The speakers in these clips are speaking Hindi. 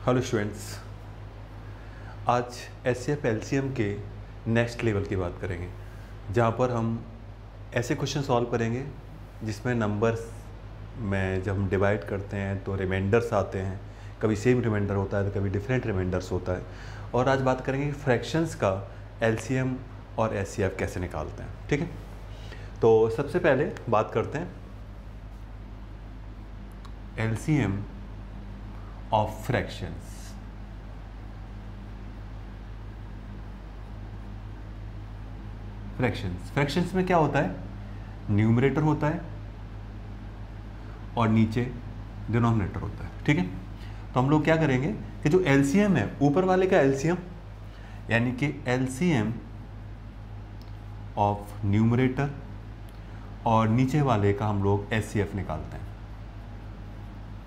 हेलो स्टूडेंट्स, आज एचसीएफ एलसीएम के नेक्स्ट लेवल की बात करेंगे, जहाँ पर हम ऐसे क्वेश्चन सॉल्व करेंगे जिसमें नंबर्स में जब हम डिवाइड करते हैं तो रिमाइंडर्स आते हैं। कभी सेम रिमाइंडर होता है तो कभी डिफरेंट रिमाइंडर्स होता है। और आज बात करेंगे फ्रैक्शंस का एलसीएम और एचसीएफ कैसे निकालते हैं। ठीक है, तो सबसे पहले बात करते हैं एलसीएम ऑफ फ्रैक्शंस। फ्रैक्शंस में क्या होता है, न्यूमरेटर होता है और नीचे डिनोमिनेटर होता है। ठीक है, तो हम लोग क्या करेंगे कि जो एलसीएम है, ऊपर वाले का एलसीएम यानी कि एलसीएम ऑफ न्यूमरेटर और नीचे वाले का हम लोग एचसीएफ निकालते हैं,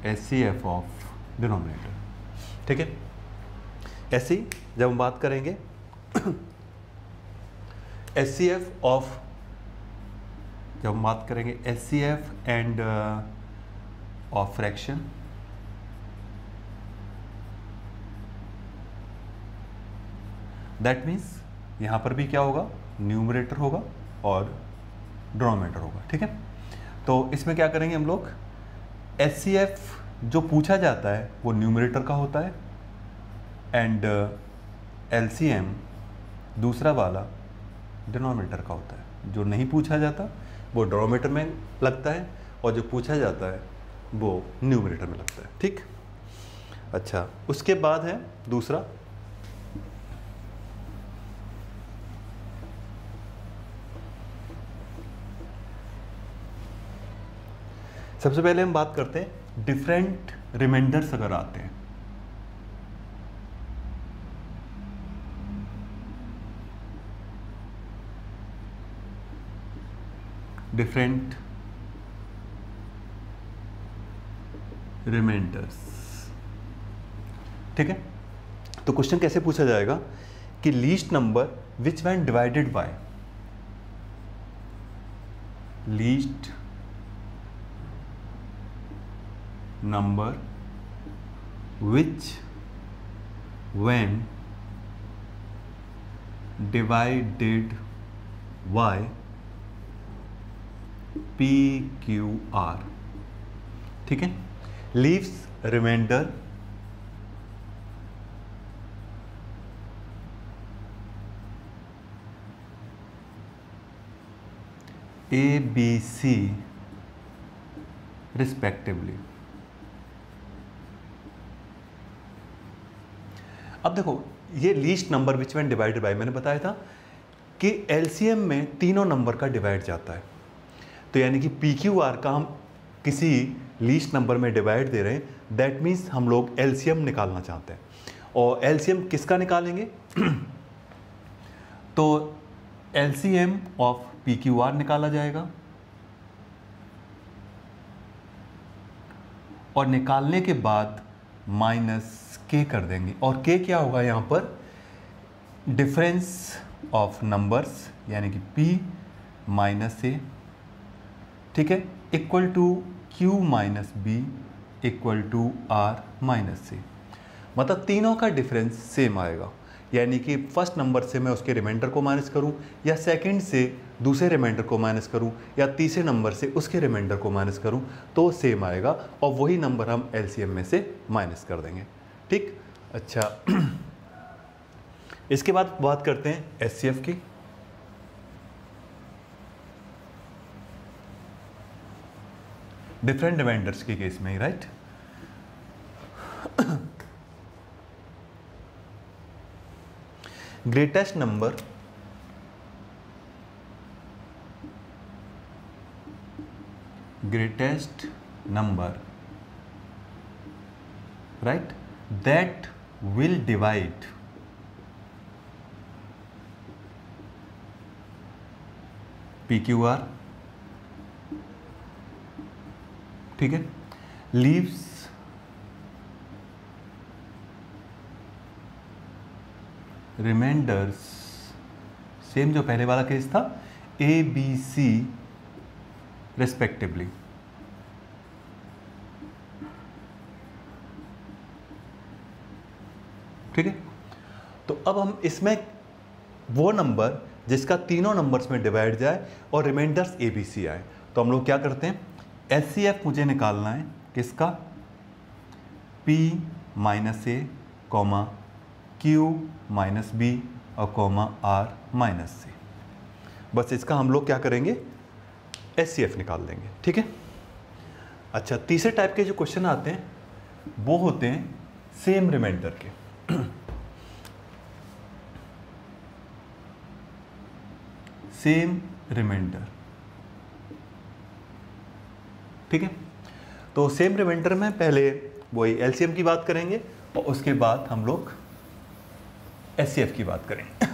एचसीएफ ऑफ डिनोमिनेटर। ठीक है, ऐसे ही जब हम बात करेंगे एचसीएफ ऑफ, जब हम बात करेंगे HCF end of fraction, that means यहां पर भी क्या होगा, न्यूमरेटर होगा और डिनोमिनेटर होगा। ठीक है, तो इसमें क्या करेंगे हम लोग, एचसीएफ जो पूछा जाता है वो न्यूमरेटर का होता है एंड एलसीएम दूसरा वाला डिनोमिनेटर का होता है। जो नहीं पूछा जाता वो डिनोमिनेटर में लगता है और जो पूछा जाता है वो न्यूमरेटर में लगता है। ठीक, अच्छा, उसके बाद है दूसरा सबसे पहले हम बात करते हैं डिफरेंट रिमाइंडर्स अगर आते हैं। डिफरेंट रिमाइंडर्स, ठीक है, तो क्वेश्चन कैसे पूछा जाएगा कि least number which when divided bye, least number which when divided by PQR, ठीक है, leaves remainder A B C respectively। अब देखो, ये least number which when divided bye, मैंने बताया था कि एलसीएम में तीनों नंबर का डिवाइड जाता है, तो यानी कि पीक्यूआर का हम किसी लीस्ट नंबर में डिवाइड दे रहे हैं, दैट मीन्स हम लोग एलसीएम निकालना चाहते हैं। और एलसीएम किसका निकालेंगे तो एलसीएम ऑफ पीक्यूआर निकाला जाएगा और निकालने के बाद माइनस के कर देंगे। और के क्या होगा यहाँ पर, डिफरेंस ऑफ नंबर्स यानी कि p माइनस ए, ठीक है, equal to q minus B equal to R minus C. मतलब तीनों का डिफरेंस सेम आएगा, यानी कि फर्स्ट नंबर से मैं उसके रिमाइंडर को माइनस करूं या सेकंड से दूसरे रिमाइंडर को माइनस करूं या तीसरे नंबर से उसके रिमाइंडर को माइनस करूं तो सेम आएगा और वही नंबर हम एलसीएम में से माइनस कर देंगे। ठीक, अच्छा, इसके बाद बात करते हैं एचसीएफ की। डिफरेंट रिमाइंडर्स के केस में ही, right. Greatest number right, that will divide PQR, ठीक है, leaves रिमाइंडर्स, सेम जो पहले वाला केस था, A B C रेस्पेक्टिवली। ठीक है। तो अब हम इसमें वो नंबर जिसका तीनों नंबर्स में डिवाइड जाए और रिमाइंडर्स ए बी सी आए, तो हम लोग क्या करते हैं, एचसीएफ मुझे निकालना है किसका, P minus A comma Q minus B और कॉमा R माइनस सी। बस इसका हम लोग क्या करेंगे, एचसीएफ निकाल देंगे। ठीक है। अच्छा, तीसरे टाइप के जो क्वेश्चन आते हैं वो होते हैं सेम रिमाइंडर के। सेम रिमाइंडर, ठीक है। तो सेम रिमाइंडर में पहले वही एलसीएम की बात करेंगे और उसके बाद हम लोग एचसीएफ की बात करेंगे।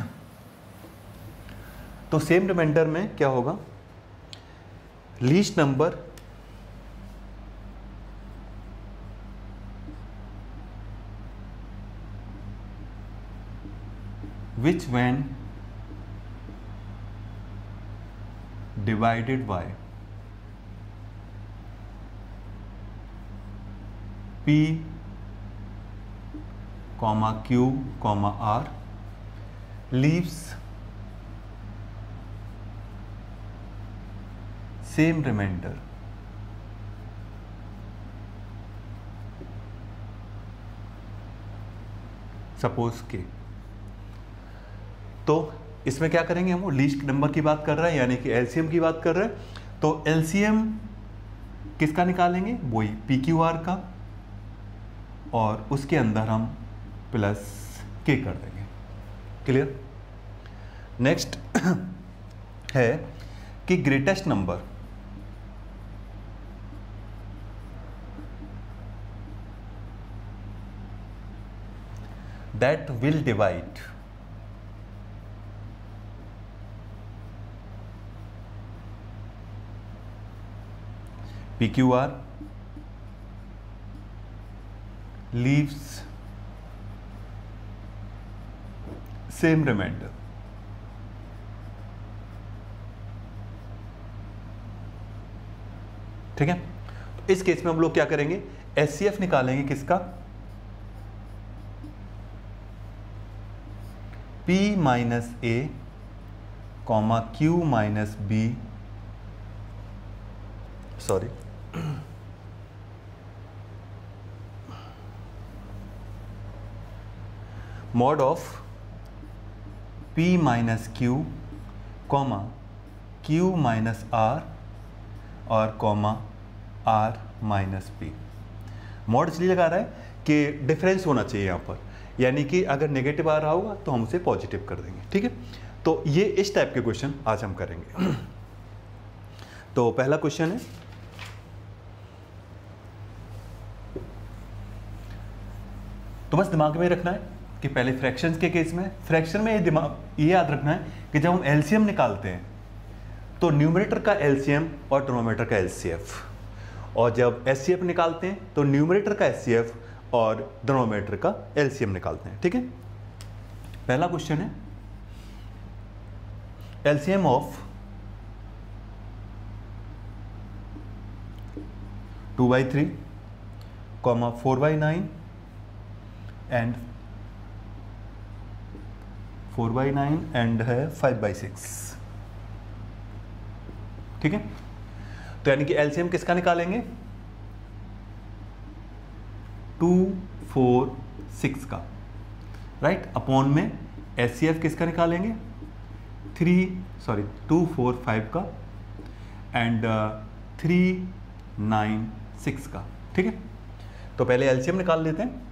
तो सेम रिमाइंडर में क्या होगा, least number which when divided by P comma Q comma R leaves same remainder suppose के। तो इसमें क्या करेंगे, हम वो लीस्ट नंबर की बात कर रहे हैं यानी कि एलसीएम की बात कर रहे हैं। तो एलसीएम किसका निकालेंगे, वही पी क्यू आर का, और उसके अंदर हम प्लस के कर देंगे। क्लियर। नेक्स्ट है कि greatest number that will divide PQR leaves same remainder। ठीक है। तो इस केस में हम लोग क्या करेंगे, एचसीएफ निकालेंगे किसका, P minus A comma Q minus B, sorry mod of P minus Q comma Q minus R और comma R minus P। Mod इसलिए लगा रहा है कि डिफरेंस होना चाहिए यहाँ पर, यानी कि अगर नेगेटिव आ रहा होगा तो हम उसे पॉजिटिव कर देंगे। ठीक है। तो ये इस टाइप के क्वेश्चन आज हम करेंगे। तो पहला क्वेश्चन है, तो बस दिमाग में रखना है कि पहले फ्रैक्शंस के केस में, फ्रैक्शन में ये याद रखना है कि जब हम एलसीएम निकालते हैं तो न्यूमरेटर का एलसीएम और डिनोमिनेटर का एचसीएफ, और जब एचसीएफ निकालते हैं तो न्यूमरेटर का एचसीएफ और डिनोमिनेटर का एलसीएम निकालते हैं। ठीक है। पहला क्वेश्चन है, LCM of 2/3 comma 4/9 and 4/9 and है 5/6। ठीक है। तो यानी कि एलसीएम किसका निकालेंगे, 2, 4, 6 का, राइट, अपॉन में एचसीएफ किसका निकालेंगे, 2, 4, 5 का एंड 3, 9, 6 का। ठीक है। तो पहले एलसीएम निकाल लेते हैं।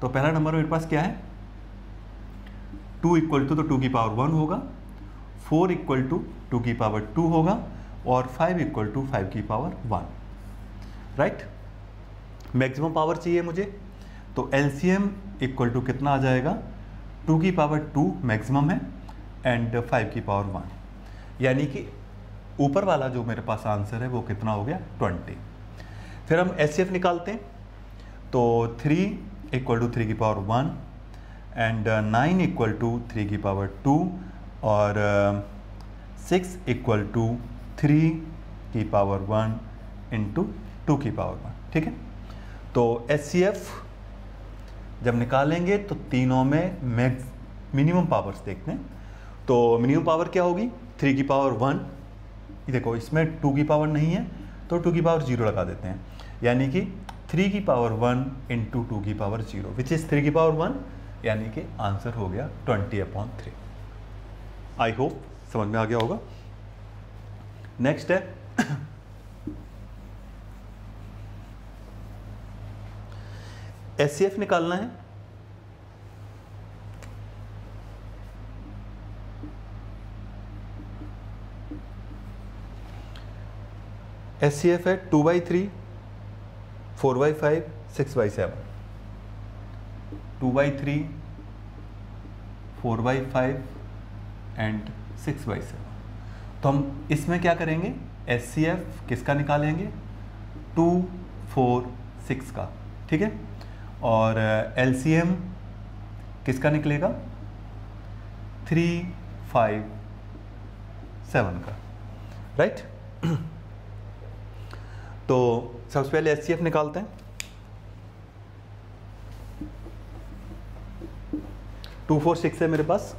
तो पहला नंबर मेरे पास क्या है, 2 इक्वल टू, तो 2 की पावर 1 होगा, 4 इक्वल टू 2 की पावर 2 होगा और 5 इक्वल टू 5 की पावर 1। राइट। मैक्सिमम पावर चाहिए मुझे, तो एलसीएम इक्वल टू कितना आ जाएगा, 2 की पावर 2 मैक्सिमम है एंड 5 की पावर 1, यानी कि ऊपर वाला जो मेरे पास आंसर है वो कितना हो गया, 20। फिर हम एचसीएफ निकालते हैं। तो 3 इक्वल टू 3 की पावर 1 एंड 9 इक्वल टू 3 की पावर 2 और 6 इक्वल टू 3 की पावर 1 इंटू 2 की पावर 1। ठीक है। तो एचसीएफ जब निकालेंगे तो तीनों में मिनिमम पावर्स देखते हैं। तो मिनिमम पावर क्या होगी, 3 की पावर 1। ये देखो इसमें 2 की पावर नहीं है तो 2 की पावर 0 लगा देते हैं, यानी कि 3 की पावर 1 इंटू 2 की पावर 0 विच इज़ 3 की पावर 1, यानी कि आंसर हो गया 20/3। आई होप समझ में आ गया होगा। नेक्स्ट है HCF निकालना है। HCF है 2/3, 4/5, 6/7। 2/3, 4/5 एंड 6/7। तो हम इसमें क्या करेंगे, HCF किसका निकालेंगे, 2, 4, 6 का, ठीक है। और LCM किसका निकलेगा, 3, 5, 7 का, राइट। तो सबसे पहले HCF निकालते हैं। 2, 4, 6 है मेरे पास।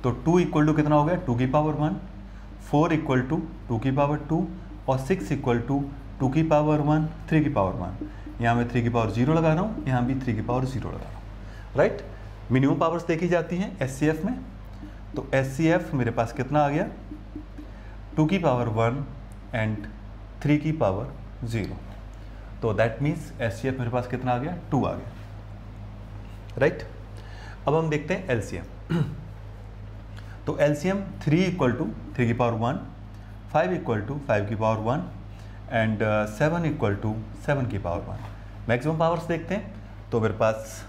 तो 2 इक्वल टू कितना हो गया, 2 की पावर 1, 4 इक्वल टू 2 की पावर 2 और 6 इक्वल टू 2 की पावर 1, 3 की पावर 1। यहाँ मैं 3 की पावर 0 लगा रहा हूँ, यहाँ भी 3 की पावर 0 लगा रहा हूँ, राइट। मिनिमम पावर्स देखी जाती हैं HCF में। तो HCF मेरे पास कितना आ गया, 2 की पावर 1 एंड 3 की पावर 0। तो दैट मीन्स HCF मेरे पास कितना आ गया, 2 आ गया, राइट। अब हम देखते हैं LCM। तो LCM 3 इक्वल टू 3 की पावर 1, 5 इक्वल टू 5 की पावर 1 एंड 7 इक्वल टू 7 की पावर 1। मैक्सिमम पावर्स देखते हैं। तो मेरे पास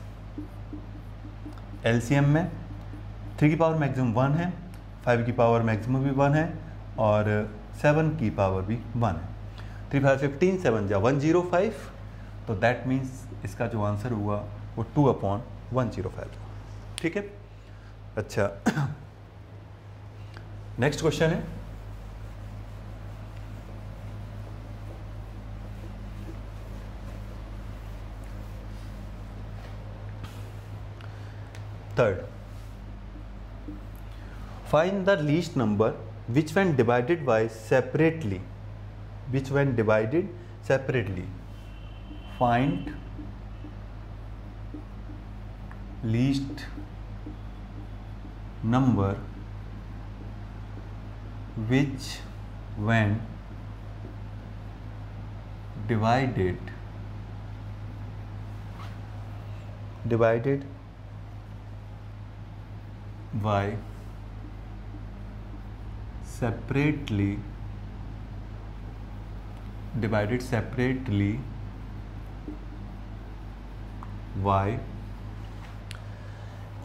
LCM में 3 की पावर मैक्सिमम 1 है, 5 की पावर मैक्सिमम भी 1 है और 7 की पावर भी 1 है। 3, 5, 15, 7 जा 105। तो दैट मीन्स इसका जो आंसर हुआ वो 2/105, ठीक है। अच्छा, नेक्स्ट क्वेश्चन है third. Find the least number which when divided by separately, find least number which when divided by separately by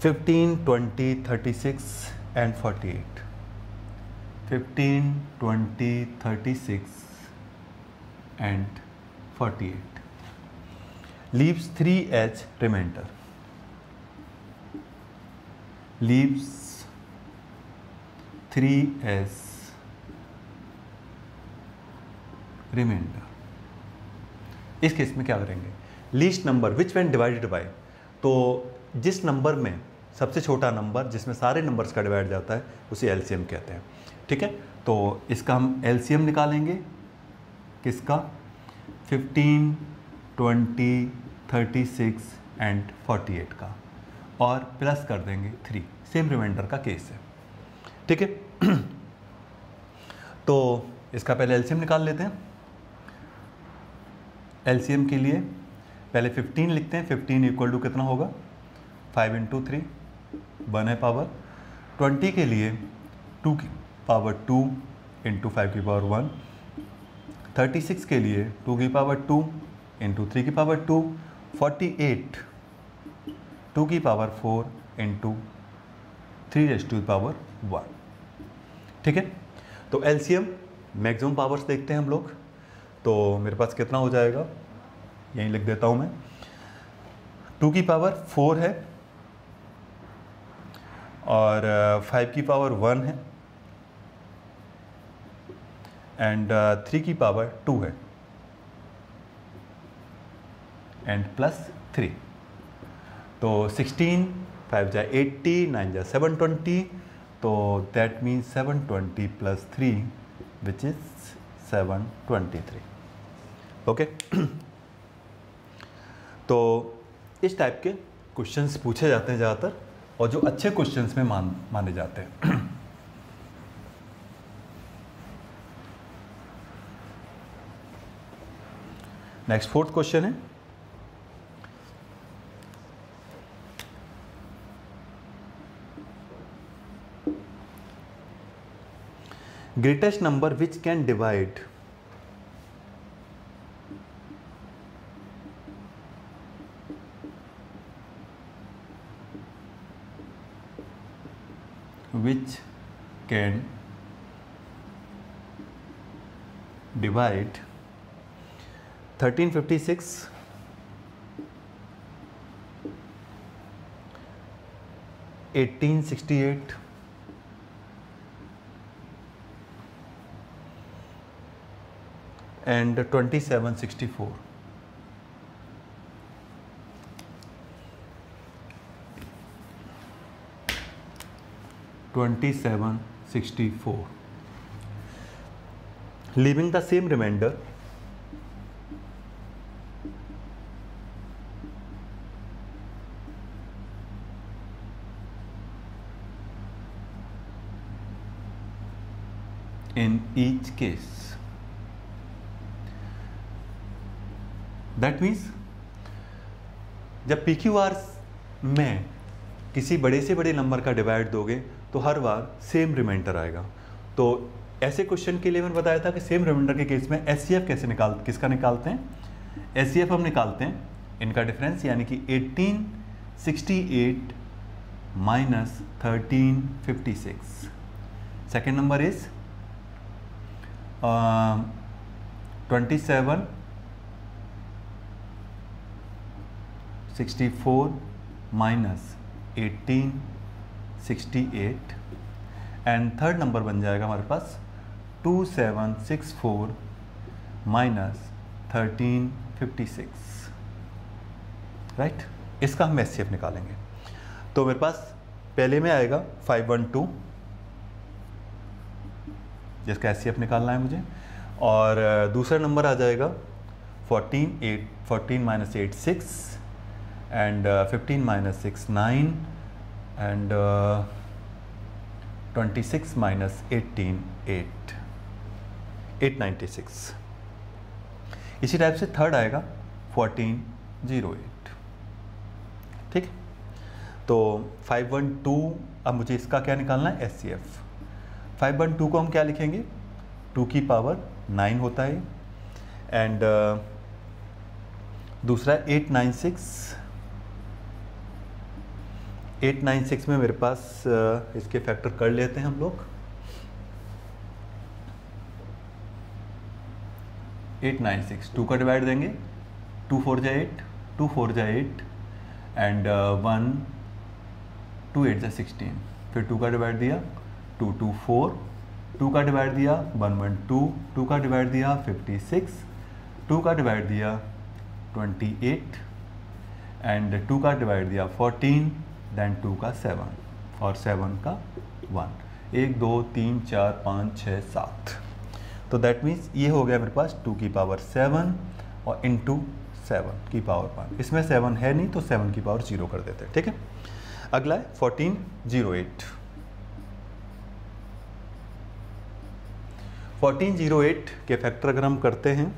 15, 20, 36 and 48. 15, 20, 36 and 48 leaves 3h remainder. Leaves 3s reminder. इस केस में क्या करेंगे, least number which when divided by, तो जिस नंबर में सबसे छोटा नंबर जिसमें सारे नंबर्स का डिवाइड जाता है उसे एलसीएम कहते हैं, ठीक है। तो इसका हम एलसीएम निकालेंगे, किसका, 15, 20, 36 एंड 48 का, और प्लस कर देंगे 3, सेम रिमाइंडर का केस है, ठीक है। तो इसका पहले एलसीएम निकाल लेते हैं। एलसीएम के लिए पहले 15 लिखते हैं। 15 इक्वल टू कितना होगा, 5 इंटू 3, 1 है पावर। 20 के लिए 2 की पावर 2 इंटू 5 की पावर 1। 36 के लिए 2 की पावर 2 इंटू 3 की पावर 2। 48 2 की power 4 into 3 raise to the power 1, ठीक है। तो एलसीएम मैक्सिमम पावर्स देखते हैं हम लोग। तो मेरे पास कितना हो जाएगा, यहीं लिख देता हूँ मैं। 2 की पावर 4 है और 5 की पावर 1 है एंड 3 की पावर 2 है। And plus 3। तो 16, 5 जा 80, 9 जा 720, तो that means 720 plus 3 which is 723। Okay. तो इस टाइप के क्वेश्चंस पूछे जाते हैं ज़्यादातर, और जो अच्छे क्वेश्चंस में माने जाते हैं। नेक्स्ट 4th क्वेश्चन है, greatest number which can divide which can divide 1356, 1868, and 2764। leaving the same remainder in each case। That means जब PQR में किसी बड़े से बड़े नंबर का डिवाइड दोगे तो हर बार सेम रिमाइंडर आएगा। तो ऐसे क्वेश्चन के लिए मैंने बताया था कि सेम रिमाइंडर के केस में SCF किसका निकालते हैं? SCF हम निकालते हैं इनका डिफरेंस, यानी कि 1868 minus 1356। Second number is 2764 minus 1868, and third number बन जाएगा हमारे पास 2764 माइनस 1356, राइट। इसका हम SCF निकालेंगे। तो मेरे पास पहले में आएगा 512, जिसका SCF निकालना है मुझे, और दूसरा नंबर आ जाएगा 14 minus 8 6, and 15 minus 6 9, and 26 minus 18 896। इसी टाइप से थर्ड आएगा 1408। ठीक। तो 512, अब मुझे इसका क्या निकालना है? SCF। 512 को हम क्या लिखेंगे? 2 की पावर 9 होता है, एंड दूसरा 896 में मेरे पास इसके फैक्टर कर लेते हैं हम लोग। 896 2 का डिवाइड देंगे, 2 4 जा 8, 2 4 जा 8, एंड 1 2 8 जा 16, फिर 2 का डिवाइड दिया 2 2 4, 2 का डिवाइड दिया 1 1 2, 2 का डिवाइड दिया 56, 2 का डिवाइड दिया 28, एंड 2 का डिवाइड दिया 14, देन 2 का 7, और 7 का 1, 1 2 3 4 5 6 7। तो दैट मीन्स ये हो गया मेरे पास 2 की पावर 7 और इंटू 7 की पावर 1। इसमें 7 है नहीं तो 7 की पावर 0 कर देते हैं। ठीक है। अगला है 1408। 1408 के फैक्टर अगर हम करते हैं,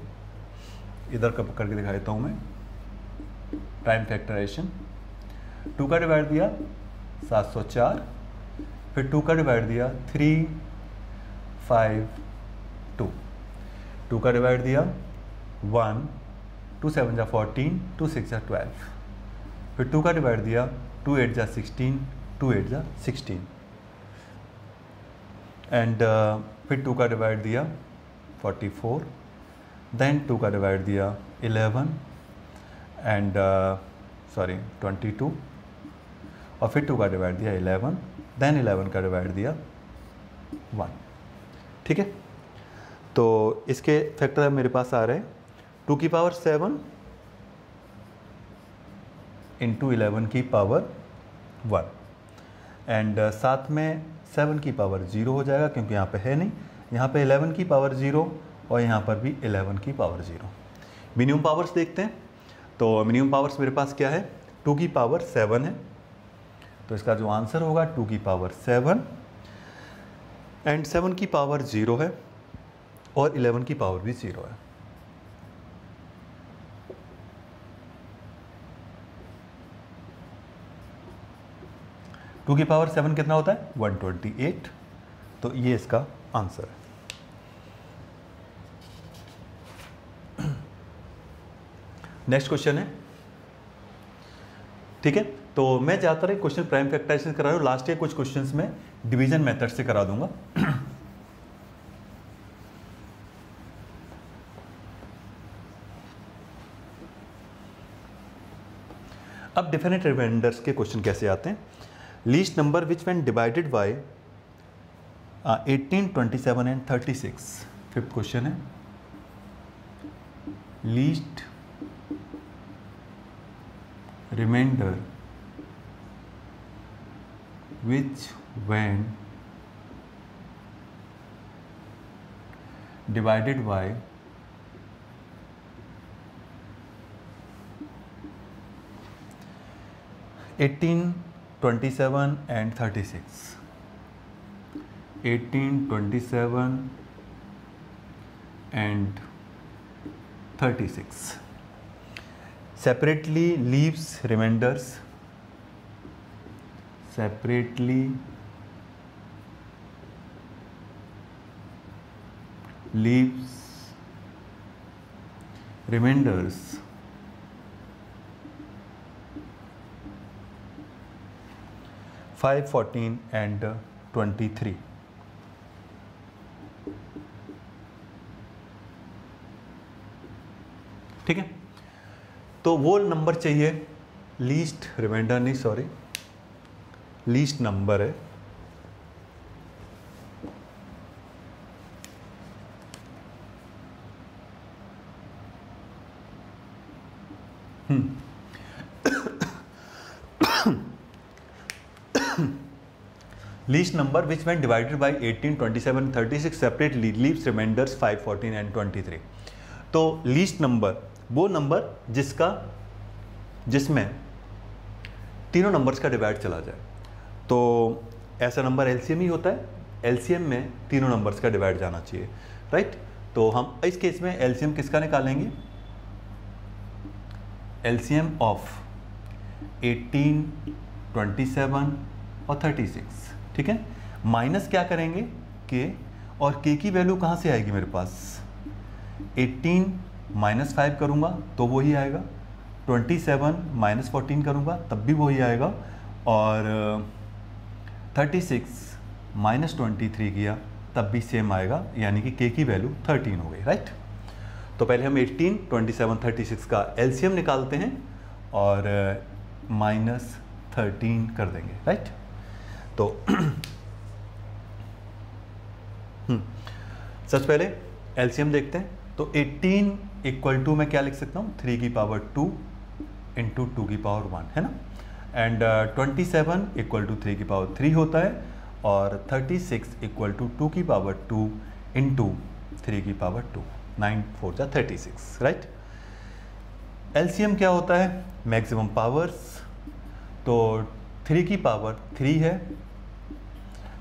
इधर का करके दिखा देता हूँ मैं, प्राइम फैक्टराइजेशन। 2 का डिवाइड दिया 704, फिर 2 का डिवाइड दिया 3 5 2, 2 का डिवाइड दिया 1, 2 7 जा 14, 2 6 जा 12, फिर 2 का डिवाइड दिया 2 8 जा 16, 2 8 जा 16, एंड फिर 2 का डिवाइड दिया 44, देन 2 का डिवाइड दिया 11, एंड 22, और फिर 2 का डिवाइड दिया 11, देन 11 का डिवाइड दिया 1। ठीक है। तो इसके फैक्टर मेरे पास आ रहे हैं 2 की पावर 7, इंटू 11 की पावर 1 एंड साथ में 7 की पावर 0 हो जाएगा क्योंकि यहाँ पे है नहीं, यहाँ पे 11 की पावर 0 और यहाँ पर भी 11 की पावर 0। मिनिमम पावर्स देखते हैं। तो मिनिमम पावर्स मेरे पास क्या है, 2 की पावर 7 है, तो इसका जो आंसर होगा 2 की पावर 7 एंड 7 की पावर 0 है और 11 की पावर भी 0 है। टू की पावर 7 कितना होता है, 128, तो ये इसका आंसर है। नेक्स्ट क्वेश्चन है, ठीक है। तो मैं ज़्यादातर क्वेश्चन प्राइम फैक्टराइजेशन करा रहा हूँ, लास्ट ईयर कुछ क्वेश्चंस में डिवीजन मेथड से करा दूंगा। अब डिफरेंट रिमाइंडर्स के क्वेश्चन कैसे आते हैं। Least number which when divided by 18, 27 and 36, fifth question है। Least remainder which when divided by 18, 27 and 36, 18, 27 and 36 separately leaves remainders, separately leaves remainders 5, 14 and 23। ठीक है, तो वो नंबर चाहिए, लीस्ट रिमाइंडर नहीं, सॉरी, लीस्ट नंबर है। Least number which when divided by 18, 27, 36 separately leaves reminders 5, 14 and 23। तो लीस्ट नंबर वो नंबर जिसमें तीनों नंबर्स का डिवाइड चला जाए, तो ऐसा नंबर एलसीएम ही होता है। एलसीएम में तीनों नंबर्स का डिवाइड जाना चाहिए, राइट। तो हम इस केस में एलसीएम किसका निकालेंगे, एलसीएम ऑफ 18, 27 और 36, ठीक है। माइनस क्या करेंगे, के, और के की वैल्यू कहाँ से आएगी मेरे पास, 18 माइनस 5 करूँगा तो वही आएगा, 27 माइनस 14 करूँगा तब भी वही आएगा, और 36 माइनस 23 किया तब भी सेम आएगा, यानी कि के की वैल्यू 13 हो गई, राइट। तो पहले हम 18, 27, 36 का एलसीएम निकालते हैं और माइनस 13 कर देंगे, राइट। तो सबसे पहले एलसीएम देखते हैं। तो 18 इक्वल टू मैं क्या लिख सकता हूँ, 3 की पावर 2 इंटू 2 की पावर 1, है ना। एंड 27 इक्वल टू 3 की पावर 3 होता है, और 36 इक्वल टू 2 की पावर 2 इंटू 3 की पावर 2, 9 4 जा 36, राइट। एलसीएम क्या होता है, मैक्सिमम पावर्स। तो 3 की पावर 3 है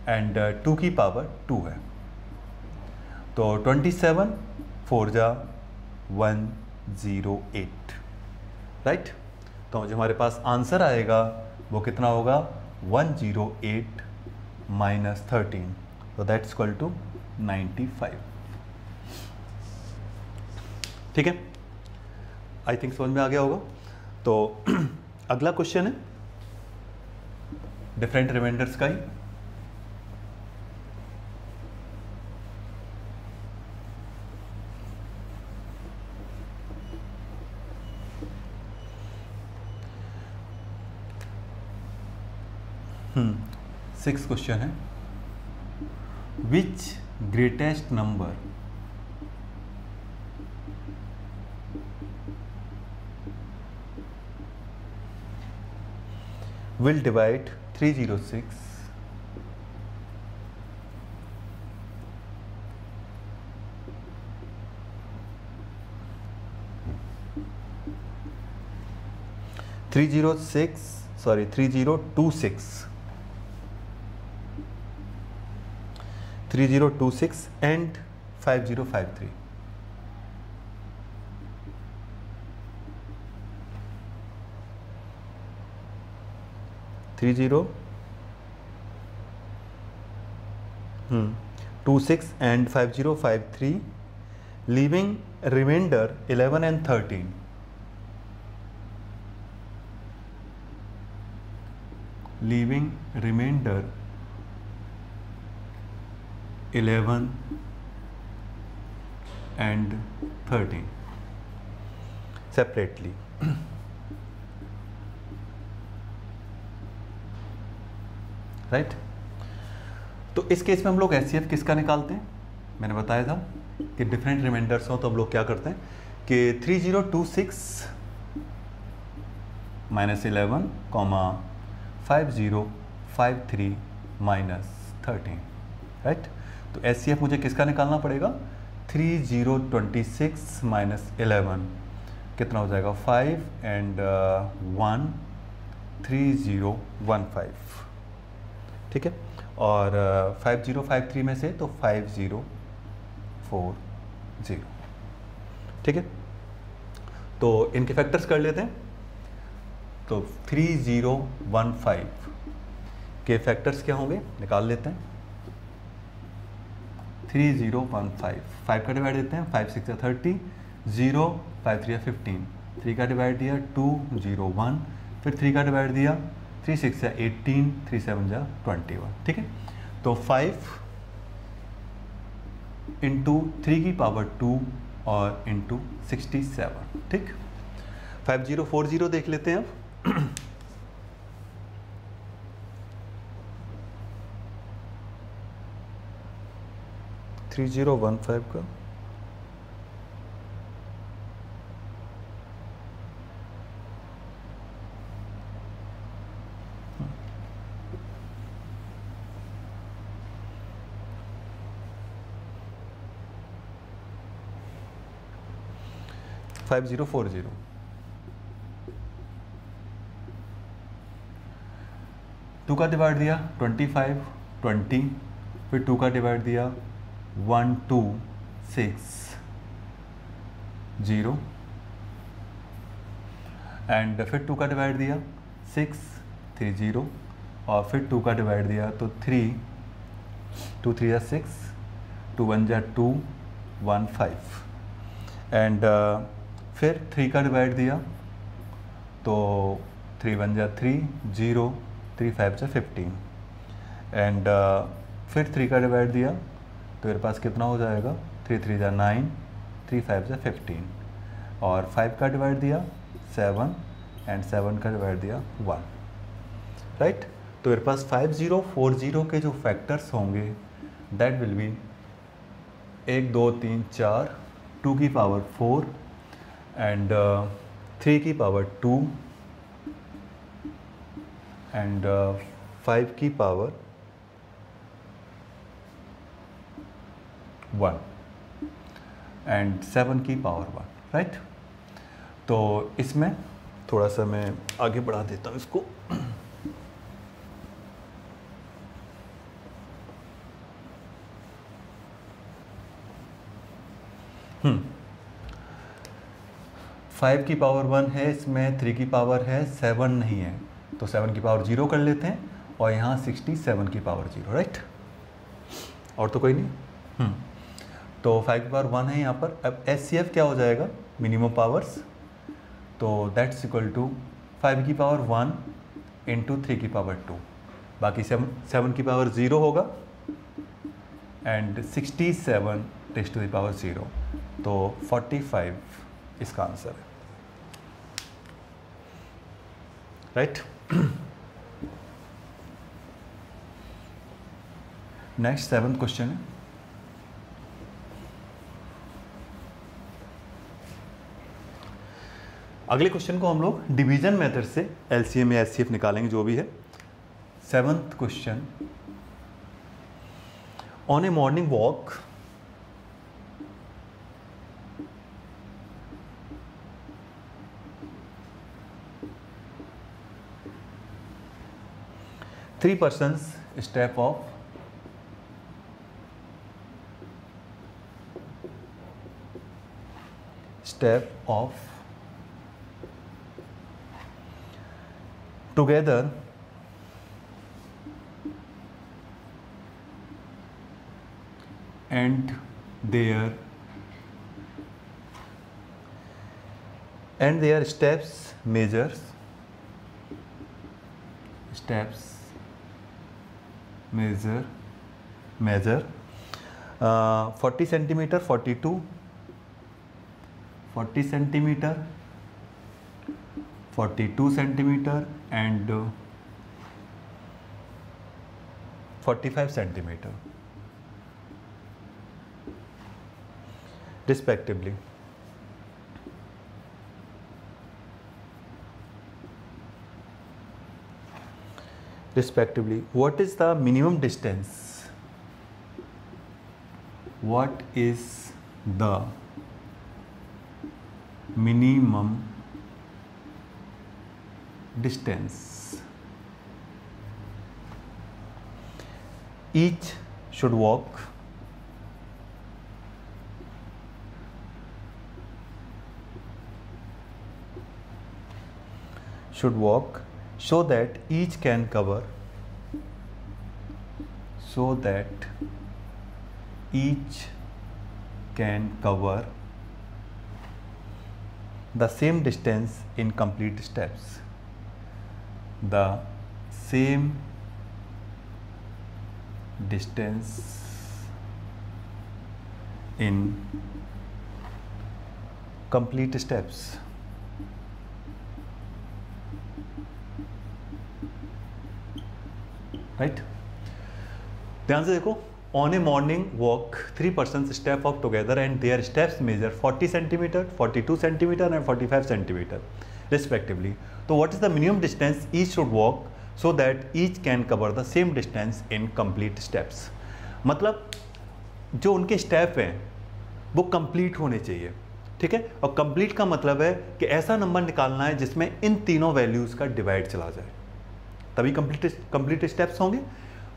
एंड 2 की पावर 2 है, तो 27 4 जा 108, राइट। तो जो हमारे पास आंसर आएगा वो कितना होगा, 108 माइनस 13, तो दैट्स इक्वल टू 95। ठीक है, आई थिंक समझ में आ गया होगा। तो अगला क्वेश्चन है डिफरेंट रिमाइंडर्स का ही। सिक्स क्वेश्चन है, which greatest number will divide 306 3026 and 5053. Two six and 5053, leaving remainder 11 and 13. Leaving remainder 11 and 13 separately. Right तो इस केस में हम लोग एचसीएफ किसका निकालते हैं? मैंने बताया था कि डिफरेंट रिमाइंडर्स हो तो हम लोग क्या करते हैं कि 3026 माइनस 11 कॉमा 5053 माइनस 13, राइट। तो एचसीएफ मुझे किसका निकालना पड़ेगा? 3026 माइनस 11 कितना हो जाएगा? 5 एंड 1 3015, ठीक है। और 5053 में से तो 5040, ठीक है। तो इनके फैक्टर्स कर लेते हैं। तो 3015 के फैक्टर्स क्या होंगे निकाल लेते हैं। 3015 5 का डिवाइड देते हैं, 5 6 30, 0 5 3 15, 3 का डिवाइड दिया 2 0 1, फिर 3 का डिवाइड दिया 3 6 18, 3 7 21, ठीक है। तो 5 इंटू 3 की पावर 2 और इंटू 67, ठीक। 5040 देख लेते हैं अब। 3015 का 5040, 2 का डिवाइड दिया 25 20, फिर 2 का डिवाइड दिया 1 2 6 0, एंड फिर 2 का डिवाइड दिया 6 3 0, और फिर 2 का डिवाइड दिया तो 3 2 3 6, 2 1 2 1 5, एंड फिर 3 का डिवाइड दिया तो 3 1 3 0, 3 5 15, एंड फिर 3 का डिवाइड दिया तो मेरे पास कितना हो जाएगा? 3 3 9, 3 5 15, और 5 का डिवाइड दिया 7, एंड 7 का डिवाइड दिया 1, राइट। तो मेरे पास 5040 के जो फैक्टर्स होंगे दैट विल बी 1 2 3 4, 2 की पावर 4 एंड 3 की पावर 2 एंड 5 की पावर 1 एंड 7 की पावर 1, राइट। तो इसमें थोड़ा सा मैं आगे बढ़ा देता हूँ इसको। फाइव की पावर 1 है, इसमें 3 की पावर है, 7 नहीं है, तो 7 की पावर 0 कर लेते हैं, और यहाँ 67 की पावर 0, राइट। और तो कोई नहीं। तो 5 की पावर 1 है यहाँ पर। अब एचसीएफ क्या हो जाएगा? मिनिमम पावर्स, तो दैट्स इक्वल टू 5 की पावर 1 इंटू 3 की पावर 2, बाकी 7 की पावर 0 होगा, and 67 raise to the power 0, तो 45 इसका आंसर है, राइट। नेक्स्ट 7th क्वेश्चन है। अगले क्वेश्चन को हम लोग डिवीजन मेथड से एलसीएम या एचसीएफ निकालेंगे, जो भी है। 7th question, on a morning walk three persons step of together and their steps measure 40 centimeter, 40 centimeter, 42 centimeter and 45 centimeter respectively. What is the minimum distance? What is the minimum distance each should walk so that each can cover the same distance in complete steps. The same distance in complete steps. Right, ध्यान से देखो। On a morning walk 3 persons step off together and their steps measure 40 centimetre, 42 centimetre and 45 centimetre respectively. तो what is the minimum distance each should walk so that each can cover the same distance in complete steps. मतलब जो उनके स्टेप हैं वो कंप्लीट होने चाहिए, ठीक है। और कंप्लीट का मतलब है कि ऐसा नंबर निकालना है जिसमें इन तीनों वैल्यूज़ का डिवाइड चला जाए, तभी कंप्लीट स्टेप्स होंगे।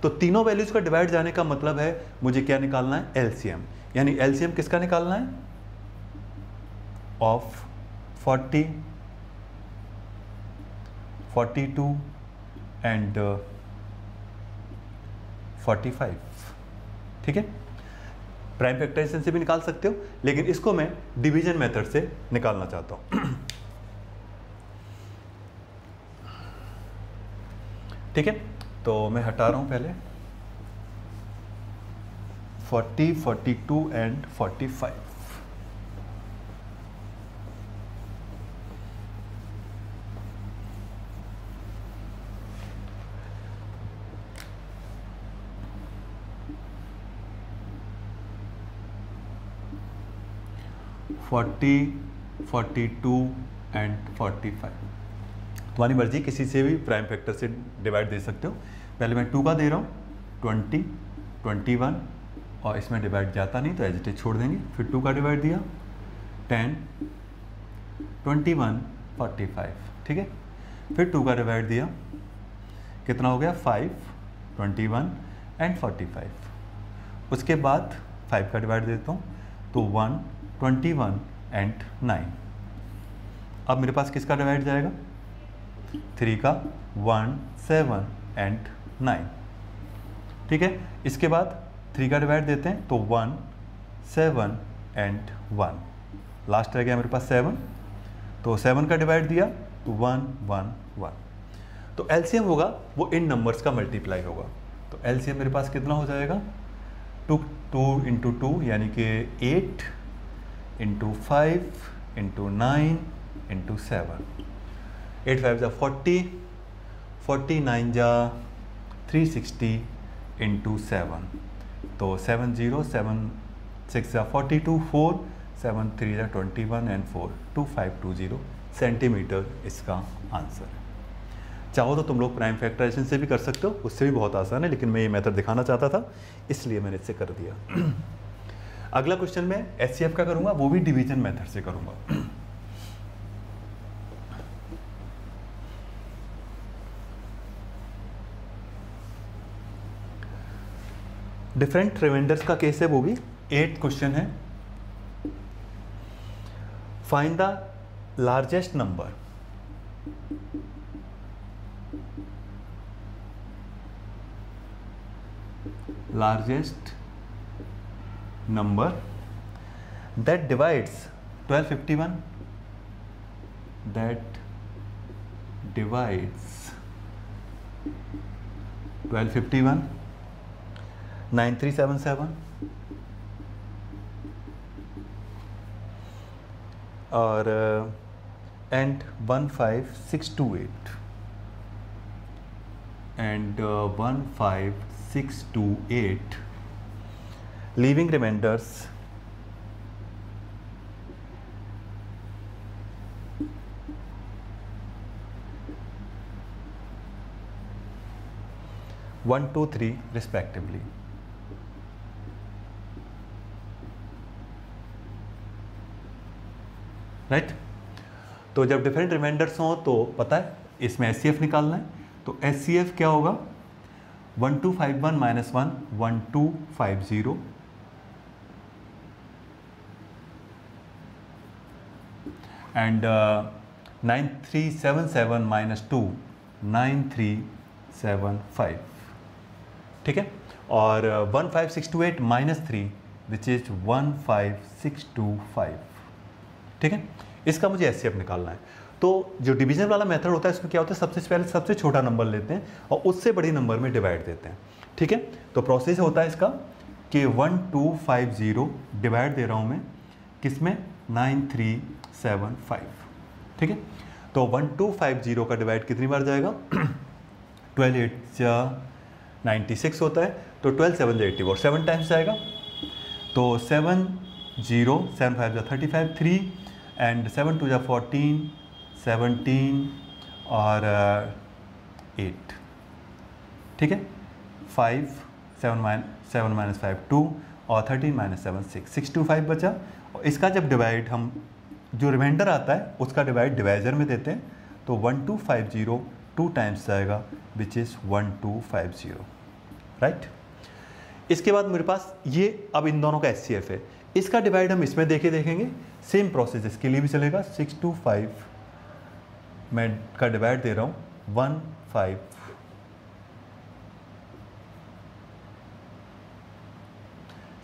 तो तीनों वैल्यूज़ का डिवाइड जाने का मतलब है मुझे क्या निकालना है, एलसीएम। यानी एलसीएम किसका निकालना है, ऑफ 40, 42 एंड 45, ठीक है। प्राइम फैक्टराइजेशन से भी निकाल सकते हो, लेकिन इसको मैं डिवीजन मेथड से निकालना चाहता हूं। ठीक है, तो मैं हटा रहा हूं पहले 40, 42 एंड 45। $40, 42 एंड 45। तुम्हारी मर्जी, किसी से भी प्राइम फैक्टर से डिवाइड दे सकते हो। पहले मैं 2 का दे रहा हूँ, 20, 21 और इसमें डिवाइड जाता नहीं तो एज इट इज छोड़ देंगे। फिर 2 का डिवाइड दिया, 10, 21, 45, ठीक है। फिर 2 का डिवाइड दिया, कितना हो गया, 5, 21 एंड 45। उसके बाद 5 का डिवाइड देता हूँ तो 1, 21 एंड 9। अब मेरे पास किसका डिवाइड जाएगा, 3 का, 1, 7 एंड 9, ठीक है। इसके बाद 3 का डिवाइड देते हैं तो 1, 7 एंड 1। लास्ट रह गया मेरे पास 7, तो 7 का डिवाइड दिया तो 1, 1, 1। तो एलसीएम होगा वो इन नंबर्स का मल्टीप्लाई होगा। तो एलसीएम मेरे पास कितना हो जाएगा, 2 इंटू 2 यानी कि 8 इंटू 5 इंटू 9 इंटू 7। 8 5 जा 40, 49 जा 360 इंटू 7। तो 7 0, 7 6 जा 42, 4 7 3 जा 21 एंड 4 2520 सेंटीमीटर इसका आंसर है। चाहो तो तुम लोग प्राइम फैक्टराइजेशन से भी कर सकते हो, उससे भी बहुत आसान है, लेकिन मैं ये मेथड दिखाना चाहता था इसलिए मैंने इससे कर दिया। अगला क्वेश्चन मैं एचसीएफ का करूंगा, वो भी डिवीजन मेथड से करूंगा। डिफरेंट रिमाइंडर्स का केस है, वो भी 8th क्वेश्चन है। Find the largest number that divides 1251 9377 और and 15628 and 15628, leaving remainders 1 2 3 respectively। Right तो जब डिफरेंट रिमाइंडर्स हों तो पता है इसमें एचसीएफ निकालना है, तो एचसीएफ क्या होगा 1251 माइनस 1 1250 एंड 9377 माइनस 2 9375, ठीक है, और 15628 माइनस 3 विच इज 15625, ठीक है। इसका मुझे एचसीएफ निकालना है। तो जो डिवीजन वाला मेथड होता है इसमें क्या होता है, सबसे पहले सबसे छोटा नंबर लेते हैं और उससे बड़ी नंबर में डिवाइड देते हैं, ठीक है। तो प्रोसेस होता है इसका कि 1250 डिवाइड दे रहा हूँ मैं किस में 9375, ठीक है। तो 1250 का डिवाइड कितनी बार जाएगा 12 8 96 होता है, तो 12 7 84 7 टाइम्स जाएगा, तो 7 0 7 5 35 3 एंड 7 2 14 17 और 8, ठीक है। 5 7 माइनस 5 2 और 13 माइनस 7 6 625 बचा। और इसका जब डिवाइड हम जो रिमाइंडर आता है उसका डिवाइड डिवाइजर में देते हैं, तो 1250 2 टाइम्स जाएगा विच इज़ 1250, राइट। इसके बाद मेरे पास ये अब इन दोनों का एचसीएफ है, इसका डिवाइड हम इसमें देखेंगे। सेम प्रोसेस इसके लिए भी चलेगा। 625 मैं का डिवाइड दे रहा हूँ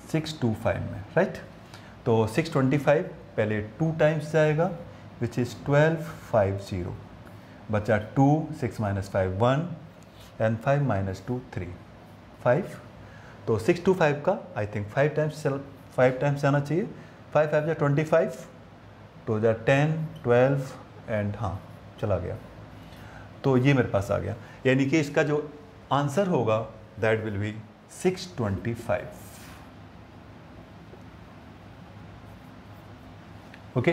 625 में, राइट। तो 625 पहले 2 टाइम्स जाएगा विच इज़ 1250, बचा 2 6 माइनस 5 1 एंड 5 माइनस 2 3 5। तो 625 का आई थिंक 5 टाइम्स जाना चाहिए। 5 5 जा 25, तो जा 10 12 एंड हाँ चला गया, तो ये मेरे पास आ गया। यानी कि इसका जो आंसर होगा दैट विल बी 625, ओके।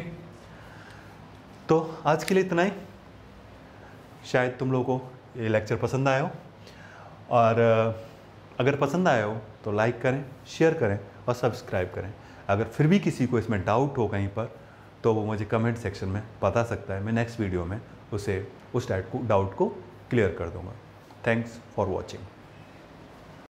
तो आज के लिए इतना ही। शायद तुम लोगों को ये लेक्चर पसंद आया हो, और अगर पसंद आया हो तो लाइक करें, शेयर करें और सब्सक्राइब करें। अगर फिर भी किसी को इसमें डाउट हो कहीं पर तो वो मुझे कमेंट सेक्शन में बता सकता है, मैं नेक्स्ट वीडियो में उसे उस डाउट को क्लियर कर दूंगा। Thanks for watching.